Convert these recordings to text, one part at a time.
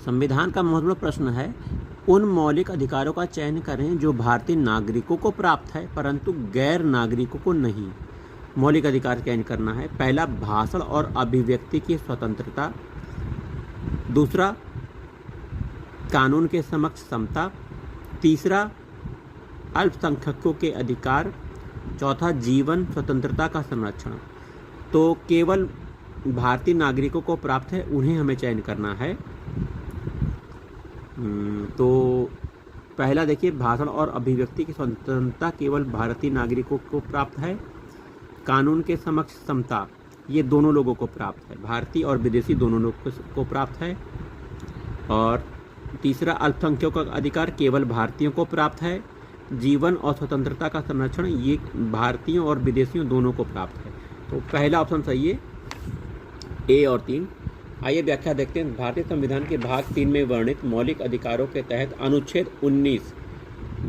संविधान का महत्वपूर्ण प्रश्न है, उन मौलिक अधिकारों का चयन करें जो भारतीय नागरिकों को प्राप्त है परंतु गैर नागरिकों को नहीं। मौलिक अधिकार चयन करना है। पहला, भाषण और अभिव्यक्ति की स्वतंत्रता। दूसरा, कानून के समक्ष समता। तीसरा, अल्पसंख्यकों के अधिकार। चौथा, जीवन स्वतंत्रता का संरक्षण। तो केवल भारतीय नागरिकों को प्राप्त है, उन्हें हमें चयन करना है। तो पहला देखिए, भाषण और अभिव्यक्ति की स्वतंत्रता केवल भारतीय नागरिकों को प्राप्त है। कानून के समक्ष समता, ये दोनों लोगों को प्राप्त है, भारतीय और विदेशी दोनों लोगों को प्राप्त है। और तीसरा, अल्पसंख्यकों का अधिकार केवल भारतीयों को प्राप्त है। जीवन और स्वतंत्रता का संरक्षण, ये भारतीयों और विदेशियों दोनों को प्राप्त है। तो पहला ऑप्शन सही है, ए और 3। आइए व्याख्या देखते हैं। भारतीय संविधान के भाग 3 में वर्णित मौलिक अधिकारों के तहत अनुच्छेद 19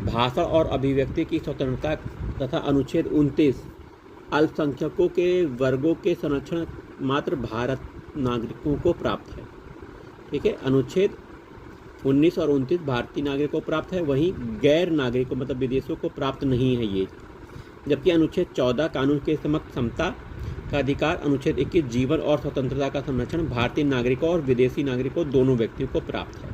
भाषण और अभिव्यक्ति की स्वतंत्रता तथा अनुच्छेद 29 अल्पसंख्यकों के वर्गों के संरक्षण मात्र भारत नागरिकों को प्राप्त है। ठीक है, अनुच्छेद 19 और 29 भारतीय नागरिकों को प्राप्त है, वहीं गैर नागरिकों मतलब विदेशों को प्राप्त नहीं है ये। जबकि अनुच्छेद 14 कानून के समक्ष समता का अधिकार, अनुच्छेद 21 जीवन और स्वतंत्रता का संरक्षण भारतीय नागरिकों और विदेशी नागरिकों दोनों व्यक्तियों को प्राप्त है।